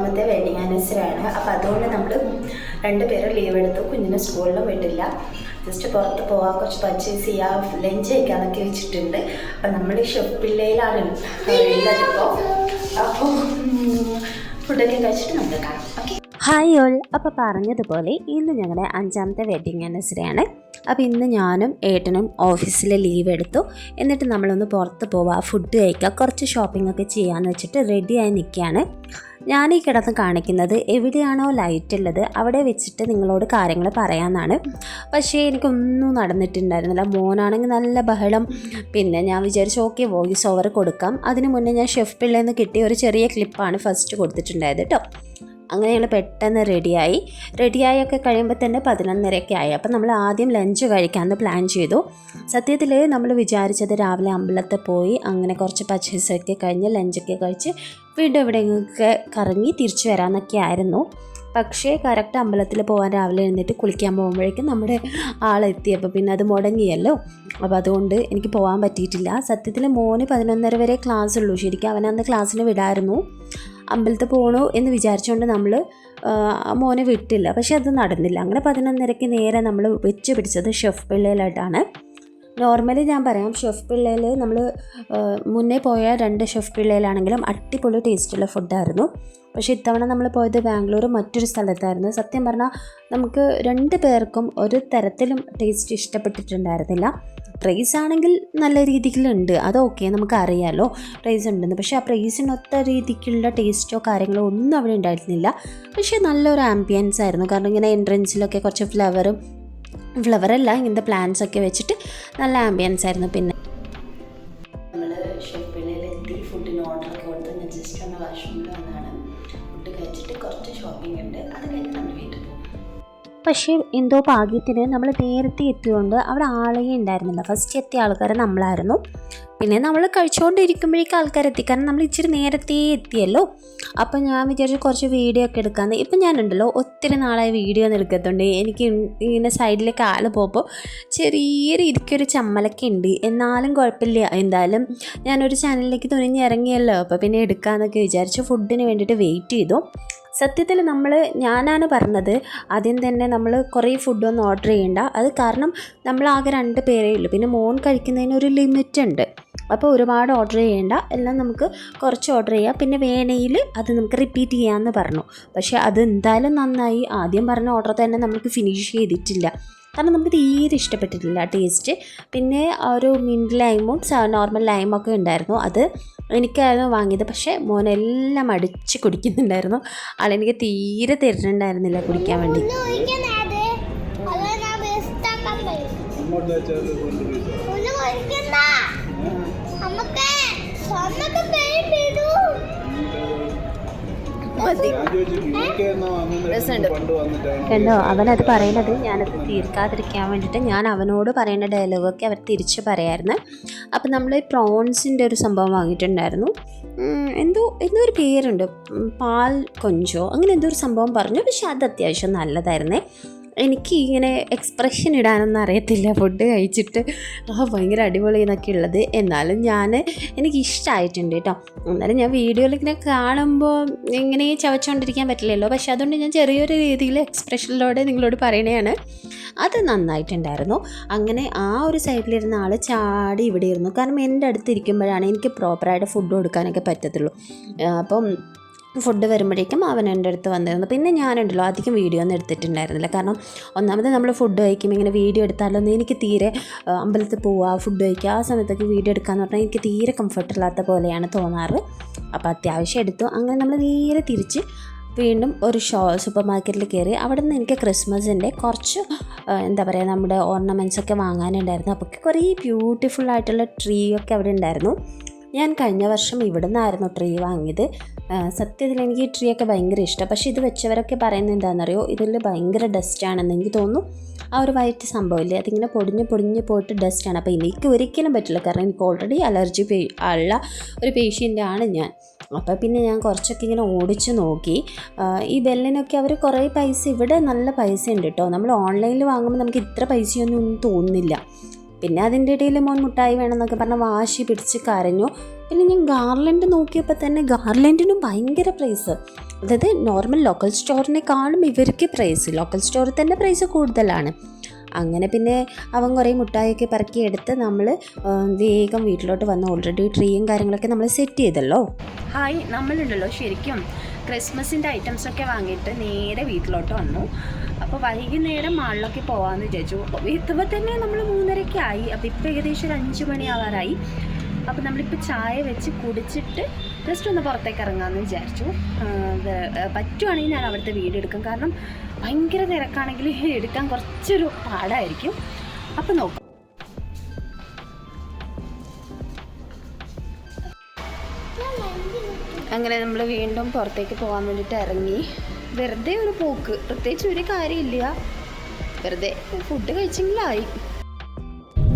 5ാമത്തെ wedding ആനിവേഴ്സറിയാണ്. അപ്പോൾ അതുകൊണ്ട് നമ്മൾ 2 പേരും ലീവ് എടുത്തു. കുഞ്ഞിനെ സ്കൂളിലും വിട്ടില്ല. ജസ്റ്റ് പുറത്ത് പോവാം, കുറച്ച് പർച്ചേസ് ചെയ്യാം, ലഞ്ച് കഴിക്കാമെന്നൊക്കെ വെച്ചിട്ടുണ്ട്. അപ്പം നമ്മൾ ഷെഫ് പിള്ളയിലാണ് ഉള്ളതിപ്പോൾ. അപ്പോൾ ഫുഡൊക്കെ കഴിച്ചിട്ട് നമ്മൾ കാണാം. Okay, hi all. അപ്പോൾ പറഞ്ഞതുപോലെ ഇന്ന് ഞങ്ങളുടെ 5ാമത്തെ വെഡിങ് ആനിവേഴ്സറിയാണ്. അപ്പോൾ ഇന്ന് ഞാനും ഏട്ടനും ഓഫീസിൽ ലീവ് എടുത്തു. എന്നിട്ട് നമ്മളൊന്ന് പുറത്ത് പോവാം, ഫുഡ് കഴിക്കുക, കുറച്ച് ഷോപ്പിംഗ് ഒക്കെ ചെയ്യാമെന്ന് വെച്ചിട്ട് റെഡിയായി നിൽക്കുകയാണ്. ഞാനീ കിടന്ന് കാണിക്കുന്നത് എവിടെയാണോ ലൈറ്റ് ഉള്ളത് അവിടെ വെച്ചിട്ട് നിങ്ങളോട് കാര്യങ്ങൾ പറയാമെന്നാണ്. പക്ഷേ എനിക്കൊന്നും നടന്നിട്ടുണ്ടായിരുന്നില്ല. മോനാണെങ്കിൽ നല്ല ബഹളം. പിന്നെ ഞാൻ വിചാരിച്ചു ഓക്കെ വോയിസ് ഓവർ കൊടുക്കാം. അതിന് മുന്നേ ഞാൻ ഷെഫ് പിള്ളയിൽ നിന്ന് കിട്ടിയ ഒരു ചെറിയ ക്ലിപ്പാണ് ഫസ്റ്റ് കൊടുത്തിട്ടുണ്ടായത് കേട്ടോ. അങ്ങനെ ഞങ്ങൾ പെട്ടെന്ന് റെഡിയായൊക്കെ കഴിയുമ്പോൾ തന്നെ 11:30 ആയി. അപ്പം നമ്മൾ ആദ്യം ലഞ്ച് കഴിക്കാമെന്ന് പ്ലാൻ ചെയ്തു. സത്യത്തിൽ നമ്മൾ വിചാരിച്ചത് രാവിലെ അമ്പലത്തിൽ പോയി അങ്ങനെ കുറച്ച് പർച്ചേസൊക്കെ കഴിഞ്ഞ് ലഞ്ചൊക്കെ കഴിച്ച് വീണ്ടും എവിടെയെങ്കിലൊക്കെ കറങ്ങി തിരിച്ചു വരാമെന്നൊക്കെ ആയിരുന്നു. പക്ഷേ കറക്റ്റ് അമ്പലത്തിൽ പോകാൻ രാവിലെ എഴുന്നേറ്റ് കുളിക്കാൻ പോകുമ്പോഴേക്കും നമ്മുടെ ആളെത്തിയപ്പോൾ പിന്നെ അത് മുടങ്ങിയല്ലോ. അപ്പോൾ അതുകൊണ്ട് എനിക്ക് പോകാൻ പറ്റിയിട്ടില്ല. സത്യത്തിൽ മോന് 11:30 വരെ ക്ലാസ് ഉള്ളൂ. ശരിക്കും അവനന്ന് ക്ലാസ്സിന് വിടായിരുന്നു. അമ്പലത്തിൽ പോകണോ എന്ന് വിചാരിച്ചുകൊണ്ട് നമ്മൾ മോനെ വിട്ടില്ല. പക്ഷെ അത് നടന്നില്ല. അങ്ങനെ 11:30 നേരെ നമ്മൾ വെച്ച് പിടിച്ചത് ഷെഫ് പിള്ളയിലായിട്ടാണ്. നോർമലി ഞാൻ പറയാം, ഷെഫ് പിള്ളയിൽ നമ്മൾ മുന്നേ പോയ 2 ഷെഫ് പിള്ളയിലാണെങ്കിലും അടിപൊളി ടേസ്റ്റുള്ള ഫുഡായിരുന്നു. പക്ഷേ ഇത്തവണ നമ്മൾ പോയത് ബാംഗ്ലൂർ മറ്റൊരു സ്ഥലത്തായിരുന്നു. സത്യം പറഞ്ഞാൽ നമുക്ക് 2 പേർക്കും ഒരു തരത്തിലും ടേസ്റ്റ് ഇഷ്ടപ്പെട്ടിട്ടുണ്ടായിരുന്നില്ല. പ്രൈസ് ആണെങ്കിൽ നല്ല രീതിയിലുണ്ട്, അതൊക്കെ നമുക്കറിയാമല്ലോ പ്രൈസ് ഉണ്ടെന്ന്. പക്ഷേ ആ പ്രൈസിനൊത്ത രീതിക്കുള്ള ടേസ്റ്റോ കാര്യങ്ങളോ ഒന്നും അവിടെ ഉണ്ടായിരുന്നില്ല. പക്ഷേ നല്ലൊരു ആംബിയൻസ് ആയിരുന്നു. കാരണം ഇങ്ങനെ എൻട്രൻസിലൊക്കെ കുറച്ച് ഫ്ലവറല്ല ഇങ്ങനത്തെ പ്ലാന്റ്സ് ഒക്കെ വെച്ചിട്ട് നല്ല ആംബിയൻസ് ആയിരുന്നു. പിന്നെ നമ്മൾ ഷെഫ് പിള്ളയിലെത്തി ഫുഡിന് ഓർഡറൊക്കെ കൊടുത്ത് ഞാൻ ജസ്റ്റ് ഒന്ന് വാഷ്റൂമിൽ വന്നാണ്. ഫുഡ് കഴിച്ചിട്ട് കുറച്ച് ഷോപ്പിംഗ് ഉണ്ട്, അത് കഴിഞ്ഞ് നമ്മൾ വീട്ടിൽ പോകും. പക്ഷേ എന്തോ ഭാഗ്യത്തിന് നമ്മൾ നേരത്തെ എത്തിയതുകൊണ്ട് അവിടെ ആളേ ഉണ്ടായിരുന്നില്ല. ഫസ്റ്റ് എത്തിയ ആൾക്കാർ നമ്മളായിരുന്നു. പിന്നെ നമ്മൾ കഴിച്ചുകൊണ്ടിരിക്കുമ്പോഴേക്കും ആൾക്കാരെത്തി. കാരണം നമ്മൾ ഇച്ചിരി നേരത്തെ എത്തിയല്ലോ. അപ്പോൾ ഞാൻ വിചാരിച്ചു കുറച്ച് വീഡിയോ ഒക്കെ എടുക്കാമെന്ന്. ഇപ്പം ഞാനുണ്ടല്ലോ ഒത്തിരി നാളായി വീഡിയോ ഒന്നും എടുക്കത്തുണ്ട്. എനിക്ക് ഇങ്ങനെ സൈഡിലേക്ക് ആൾ പോകുമ്പോൾ ചെറിയ രീതിക്കൊരു ചമ്മലൊക്കെ ഉണ്ട്. എന്നാലും കുഴപ്പമില്ല. എന്തായാലും ഞാനൊരു ചാനലിലേക്ക് തുനിഞ്ഞിറങ്ങിയല്ലോ. അപ്പോൾ പിന്നെ എടുക്കാമെന്നൊക്കെ വിചാരിച്ചു. ഫുഡിന് വേണ്ടിയിട്ട് വെയിറ്റ് ചെയ്തു. സത്യത്തിൽ ഞാനാണ് പറഞ്ഞത് ആദ്യം തന്നെ നമ്മൾ കുറേ ഫുഡൊന്നും ഓർഡർ ചെയ്യണ്ട. അത് കാരണം നമ്മളാകെ 2 പേരേ ഉള്ളൂ. പിന്നെ മോൻ കഴിക്കുന്നതിന് ഒരു ലിമിറ്റ് ഉണ്ട്. അപ്പോൾ ഒരുപാട് ഓർഡർ ചെയ്യേണ്ട, എല്ലാം നമുക്ക് കുറച്ച് ഓർഡർ ചെയ്യാം. പിന്നെ വേണമെങ്കിൽ അത് നമുക്ക് റിപ്പീറ്റ് ചെയ്യാമെന്ന് പറഞ്ഞു. പക്ഷേ അത് എന്തായാലും നന്നായി. ആദ്യം പറഞ്ഞ ഓർഡർ തന്നെ നമുക്ക് ഫിനിഷ് ചെയ്തിട്ടില്ല. കാരണം നമുക്ക് തീരെ ഇഷ്ടപ്പെട്ടിട്ടില്ല ടേസ്റ്റ്. പിന്നെ ഒരു മിൻറ്റ് ലൈമും നോർമൽ ലൈമൊക്കെ ഉണ്ടായിരുന്നു. അത് എനിക്കായിരുന്നു വാങ്ങിയത്. പക്ഷേ മോനെല്ലാം അടിച്ച് കുടിക്കുന്നുണ്ടായിരുന്നു. ആളെനിക്ക് തീരെ തരുന്നുണ്ടായിരുന്നില്ല കുടിക്കാൻ വേണ്ടി. കണ്ടോ അവനത് പറയുന്നത് ഞാനത് തീർക്കാതിരിക്കാൻ വേണ്ടിയിട്ട് ഞാൻ അവനോട് പറയുന്ന ഡയലോഗൊക്കെ അവർ തിരിച്ച് പറയായിരുന്നു. അപ്പം നമ്മൾ പ്രോൺസിൻ്റെ ഒരു സംഭവം വാങ്ങിയിട്ടുണ്ടായിരുന്നു. എന്തോ ഒരു പേരുണ്ട്, പാൽ കൊഞ്ചോ അങ്ങനെ എന്തോ ഒരു സംഭവം പറഞ്ഞു. പക്ഷെ അത് അത്യാവശ്യം നല്ലതായിരുന്നേ. എനിക്ക് ഇങ്ങനെ എക്സ്പ്രഷൻ ഇടാനൊന്നും അറിയത്തില്ല ഫുഡ് കഴിച്ചിട്ട്. ഭയങ്കര അടിപൊളി എന്നൊക്കെ ഉള്ളത്. എന്നാലും എനിക്ക് ഇഷ്ടമായിട്ടുണ്ട് കേട്ടോ. എന്നാലും ഞാൻ വീഡിയോയിൽ ഇങ്ങനെ കാണുമ്പോൾ ഇങ്ങനെ ചവച്ചുകൊണ്ടിരിക്കാൻ പറ്റില്ലല്ലോ. പക്ഷെ അതുകൊണ്ട് ഞാൻ ചെറിയൊരു രീതിയിൽ എക്സ്പ്രഷനിലൂടെ നിങ്ങളോട് പറയണതാണ്. അത് നന്നായിട്ടുണ്ടായിരുന്നു. അങ്ങനെ ആ ഒരു സൈഡിലിരുന്ന ആൾ ചാടി ഇവിടെ ഇരുന്നു. കാരണം എൻ്റെ അടുത്തിരിക്കുമ്പോഴാണ് എനിക്ക് പ്രോപ്പറായിട്ട് ഫുഡ് കൊടുക്കാനൊക്കെ പറ്റത്തുള്ളൂ. അപ്പം ഫുഡ് വരുമ്പോഴേക്കും അവൻ എൻ്റെ അടുത്ത് വന്നിരുന്നു. പിന്നെ ഞാനുണ്ടല്ലോ അധികം വീഡിയോ ഒന്നും എടുത്തിട്ടുണ്ടായിരുന്നില്ല. കാരണം ഒന്നാമത് നമ്മൾ ഫുഡ് കഴിക്കുമ്പോൾ ഇങ്ങനെ വീഡിയോ എടുത്താലൊന്നും എനിക്ക് തീരെ അമ്പലത്തിൽ പോവുക ഫുഡ് കഴിക്കുക ആ സമയത്തൊക്കെ വീഡിയോ എടുക്കാമെന്ന് പറഞ്ഞാൽ എനിക്ക് തീരെ കംഫർട്ടില്ലാത്ത പോലെയാണ് തോന്നാറ്. അപ്പോൾ അത്യാവശ്യം എടുത്തു. അങ്ങനെ നമ്മൾ നേരെ തിരിച്ച് വീണ്ടും ഒരു സൂപ്പർ മാർക്കറ്റിൽ കയറി. അവിടെ നിന്ന് എനിക്ക് ക്രിസ്മസിൻ്റെ കുറച്ച് നമ്മുടെ ഓർണമെൻറ്റ്സൊക്കെ വാങ്ങാനുണ്ടായിരുന്നു. അപ്പോൾ കുറേ ബ്യൂട്ടിഫുള്ളായിട്ടുള്ള ട്രീ ഒക്കെ അവിടെ ഉണ്ടായിരുന്നു. ഞാൻ കഴിഞ്ഞ വർഷം ഇവിടെ നിന്നായിരുന്നു ട്രീ വാങ്ങിയത്. സത്യത്തിൽ എനിക്ക് ഈ ട്രീ ഒക്കെ ഭയങ്കര ഇഷ്ടം. പക്ഷേ ഇത് വെച്ചവരൊക്കെ പറയുന്നത് എന്താണെന്നറിയോ, ഇതിൽ ഭയങ്കര ഡസ്റ്റാണെന്ന് എനിക്ക് തോന്നുന്നു. ആ ഒരു വൈറ്റ് സംഭവമില്ലേ, അതിങ്ങനെ പൊടിഞ്ഞ് പോയിട്ട് ഡസ്റ്റാണ്. അപ്പോൾ എനിക്ക് ഒരിക്കലും പറ്റില്ല. കാരണം എനിക്ക് ഓൾറെഡി അലർജി ഉള്ള ഒരു പേഷ്യൻ്റാണ് ഞാൻ. അപ്പോൾ പിന്നെ ഞാൻ കുറച്ചൊക്കെ ഇങ്ങനെ ഓടിച്ച് നോക്കി. ഈ ബെല്ലിനൊക്കെ അവർ കുറേ പൈസ, ഇവിടെ നല്ല പൈസ ഉണ്ട് കേട്ടോ. നമ്മൾ ഓൺലൈനിൽ വാങ്ങുമ്പോൾ നമുക്ക് ഇത്ര പൈസയൊന്നും തോന്നുന്നില്ല. പിന്നെ അതിൻ്റെ ഇടയിൽ മോൻ മുട്ടായി വേണമെന്നൊക്കെ പറഞ്ഞാൽ വാശി പിടിച്ച് കരഞ്ഞു. പിന്നെ ഞാൻ ഗാർലൻഡ് നോക്കിയപ്പോൾ തന്നെ ഗാർലൻഡിനും ഭയങ്കര പ്രൈസ്. അതായത് നോർമൽ ലോക്കൽ സ്റ്റോറിനെക്കാളും ഇവർക്ക് പ്രൈസ്, ലോക്കൽ സ്റ്റോറിൽ തന്നെ പ്രൈസ് കൂടുതലാണ്. അങ്ങനെ പിന്നെ അവൻ കുറേ മുട്ടായൊക്കെ പറക്കിയെടുത്ത് നമ്മൾ വേഗം വീട്ടിലോട്ട് വന്ന് ഓൾറെഡി ട്രീയും കാര്യങ്ങളൊക്കെ നമ്മൾ സെറ്റ് ചെയ്തല്ലോ. ഹായ്, നമ്മളുണ്ടല്ലോ ശരിക്കും ക്രിസ്മസിൻ്റെ ഐറ്റംസൊക്കെ വാങ്ങിയിട്ട് നേരെ വീട്ടിലോട്ട് വന്നു. അപ്പോൾ വൈകുന്നേരം മാളിലൊക്കെ പോകാമെന്ന് വിചാരിച്ചു. എത്തുമ്പോൾ തന്നെ നമ്മൾ 3:30 ആയി. അപ്പോൾ ഇപ്പോൾ ഏകദേശം ഒരു 5 മണി ആവാറായി. അപ്പോൾ നമ്മളിപ്പോൾ ചായ വെച്ച് കുടിച്ചിട്ട് ജസ്റ്റ് ഒന്ന് പുറത്തേക്ക് ഇറങ്ങാമെന്ന് വിചാരിച്ചു. പറ്റുവാണെങ്കിൽ ഞാൻ അവിടുത്തെ വീഡിയോ എടുക്കും, കാരണം ഭയങ്കര തിരക്കാണെങ്കിൽ എടുക്കാൻ കുറച്ചൊരു പാടായിരിക്കും. അപ്പം നോക്കാം. അങ്ങനെ നമ്മൾ വീണ്ടും പുറത്തേക്ക് പോകാൻ വേണ്ടിയിട്ട് ഇറങ്ങി. വെറുതെ ഒരു പോക്ക്, പ്രത്യേകിച്ച് ഒരു കാര്യമില്ല, വെറുതെ ഫുഡ് കഴിച്ചെങ്കിലായി.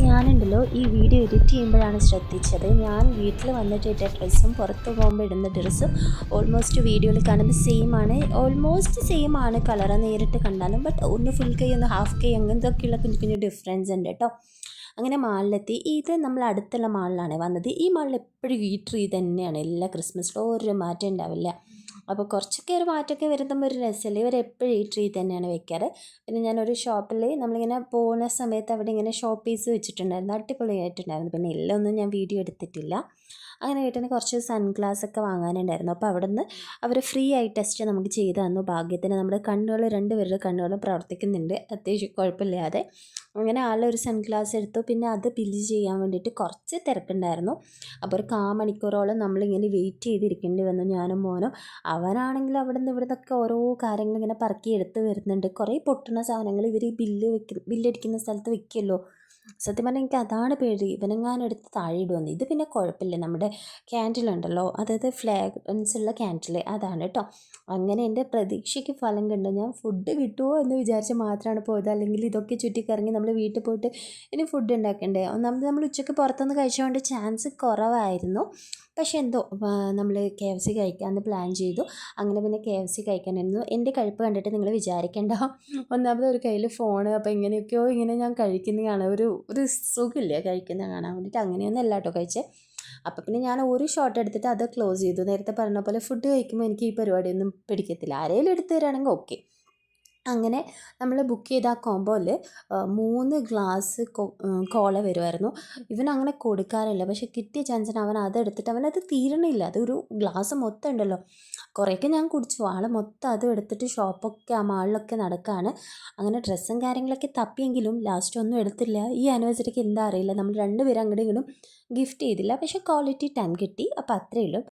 ഞാനുണ്ടല്ലോ ഈ വീഡിയോ എഡിറ്റ് ചെയ്യുമ്പോഴാണ് ശ്രദ്ധിച്ചത്, ഞാൻ വീട്ടിൽ വന്നിട്ട് ഇട്ട ഡ്രസ്സും പുറത്ത് പോകുമ്പോൾ ഇടുന്ന ഡ്രസ്സും ഓൾമോസ്റ്റ് വീഡിയോയിൽ കാണുമ്പോൾ സെയിം ആണ് കളറ് നേരിട്ട് കണ്ടാലും. ബട്ട് ഒന്ന് ഫുൾ കൈ ഒന്ന് ഹാഫ് കൈ അങ്ങനത്തെയൊക്കെയുള്ള കുഞ്ഞു കുഞ്ഞു ഡിഫറൻസ് ഉണ്ട് കേട്ടോ. അങ്ങനെ മാളിലെത്തി. ഇത് നമ്മൾ അടുത്തുള്ള മാളിലാണ് വന്നത്. ഈ മാളിൽ എപ്പോഴും ഈ ട്രീ തന്നെയാണ് എല്ലാ ക്രിസ്മസിലും, ഒരു മാറ്റം ഉണ്ടാവില്ല. അപ്പോൾ കുറച്ചൊക്കെ ഒരു മാറ്റമൊക്കെ വരുത്തുമ്പോൾ ഒരു രസമല്ലേ. ഇവരെപ്പോഴും ഈ ട്രീ തന്നെയാണ് വെക്കാറ്. പിന്നെ ഞാനൊരു ഷോപ്പിൽ നമ്മളിങ്ങനെ പോകുന്ന സമയത്ത് അവിടെ ഇങ്ങനെ ഷോ പീസ് വെച്ചിട്ടുണ്ടായിരുന്നു, അടിപൊളിയായിട്ടുണ്ടായിരുന്നു. പിന്നെ എല്ലാം ഒന്നും ഞാൻ വീഡിയോ എടുത്തിട്ടില്ല. അങ്ങനെ വീട്ടിന് കുറച്ച് സൺഗ്ലാസ് ഒക്കെ വാങ്ങാനുണ്ടായിരുന്നു. അപ്പോൾ അവിടെ നിന്ന് അവർ ഫ്രീ ആയി ടെസ്റ്റ് നമുക്ക് ചെയ്ത് തന്നു. ഭാഗ്യത്തിന് നമ്മുടെ കണ്ണുകൾ, 2 പേരുടെ കണ്ണുകളും പ്രവർത്തിക്കുന്നുണ്ട് അത്യാവശ്യം കുഴപ്പമില്ലാതെ. അങ്ങനെ ആളൊരു സൺഗ്ലാസ് എടുത്തു. പിന്നെ അത് ബില്ല് ചെയ്യാൻ വേണ്ടിയിട്ട് കുറച്ച് തിരക്കുണ്ടായിരുന്നു. അപ്പോൾ ഒരു 1/4 മണിക്കൂറോളം നമ്മളിങ്ങനെ വെയിറ്റ് ചെയ്തിരിക്കേണ്ടി വന്നു, ഞാനും മോനും. അവനാണെങ്കിൽ അവിടെ നിന്ന് ഇവിടുന്നൊക്കെ ഓരോ കാര്യങ്ങൾ ഇങ്ങനെ പറക്കി എടുത്ത് വരുന്നുണ്ട്. കുറേ പൊട്ടുന്ന സാധനങ്ങൾ ഇവർ ഈ ബില്ലടിക്കുന്ന സ്ഥലത്ത് വെക്കുമല്ലോ. സത്യം പറഞ്ഞാൽ എനിക്ക് അതാണ് പേടി, ഇവനെങ്ങാനും എടുത്ത് താഴെ ഇടുവന്ന്. ഇത് പിന്നെ കുഴപ്പമില്ല, നമ്മുടെ ക്യാൻഡിലുണ്ടല്ലോ, അതായത് ഫ്ലാഗ്രൻസ് ഉള്ള ക്യാൻഡിൽ, അതാണ് കേട്ടോ. അങ്ങനെ എൻ്റെ പ്രതീക്ഷയ്ക്ക് ഫലം കണ്ടു. ഞാൻ ഫുഡ് കിട്ടുമോ എന്ന് വിചാരിച്ച് മാത്രമാണ് പോയത്. അല്ലെങ്കിൽ ഇതൊക്കെ ചുറ്റിക്കറങ്ങി നമ്മൾ വീട്ടിൽ പോയിട്ട് ഇനി ഫുഡ് ഉണ്ടാക്കണ്ടേ. ഒന്നാമത് നമ്മൾ ഉച്ചയ്ക്ക് പുറത്തുനിന്ന് കഴിച്ചുകൊണ്ട് ചാൻസ് കുറവായിരുന്നു. പക്ഷേ എന്തോ നമ്മൾ KFC കഴിക്കാമെന്ന് പ്ലാൻ ചെയ്തു. അങ്ങനെ പിന്നെ KFC കഴിക്കാനായിരുന്നു. എൻ്റെ കഴിപ്പ് കണ്ടിട്ട് നിങ്ങൾ വിചാരിക്കേണ്ട. ഒന്നാമത് ഒരു കയ്യിൽ ഫോണ്, അപ്പോൾ ഇങ്ങനെയൊക്കെയോ ഇങ്ങനെ ഞാൻ കഴിക്കുന്ന കാണാൻ ഒരു സുഖമില്ല, കഴിക്കുന്ന കാണാൻ വേണ്ടിയിട്ട്. അങ്ങനെയൊന്നും അല്ല കേട്ടോ കഴിച്ചത്. അപ്പോൾ പിന്നെ ഞാൻ ഒരു ഷോട്ട് എടുത്തിട്ട് അത് ക്ലോസ് ചെയ്തു. നേരത്തെ പറഞ്ഞ പോലെ ഫുഡ് കഴിക്കുമ്പോൾ എനിക്ക് ഈ പരിപാടിയൊന്നും പിടിക്കത്തില്ല. ആരെങ്കിലും എടുത്ത് തരാണെങ്കിൽ ഓക്കെ. അങ്ങനെ നമ്മൾ ബുക്ക് ചെയ്ത ആ കോമ്പോയിൽ 3 ഗ്ലാസ് കോള വരുമായിരുന്നു. ഇവനങ്ങനെ കൊടുക്കാറില്ല, പക്ഷെ കിട്ടിയ ചാൻസിന് അവൻ അതെടുത്തിട്ട് അവനത് തീരണില്ല. അതൊരു ഗ്ലാസ് മൊത്തം ഉണ്ടല്ലോ, കുറേയൊക്കെ ഞാൻ കുടിച്ചു. ആൾ മൊത്തം അതും എടുത്തിട്ട് ഷോപ്പൊക്കെ ആ മാളിലൊക്കെ നടക്കുകയാണ്. അങ്ങനെ ഡ്രസ്സും കാര്യങ്ങളൊക്കെ തപ്പിയെങ്കിലും ലാസ്റ്റ് ഒന്നും എടുത്തില്ല. ഈ ആനിവേഴ്സറിക്ക് എന്താ അറിയില്ല, നമ്മൾ 2 പേരും അങ്ങോട്ടും ഇങ്ങോട്ടും ഗിഫ്റ്റ് ചെയ്തില്ല, പക്ഷേ ക്വാളിറ്റി ടൈം കിട്ടി. അപ്പോൾ അത്രയേ ഉള്ളൂ.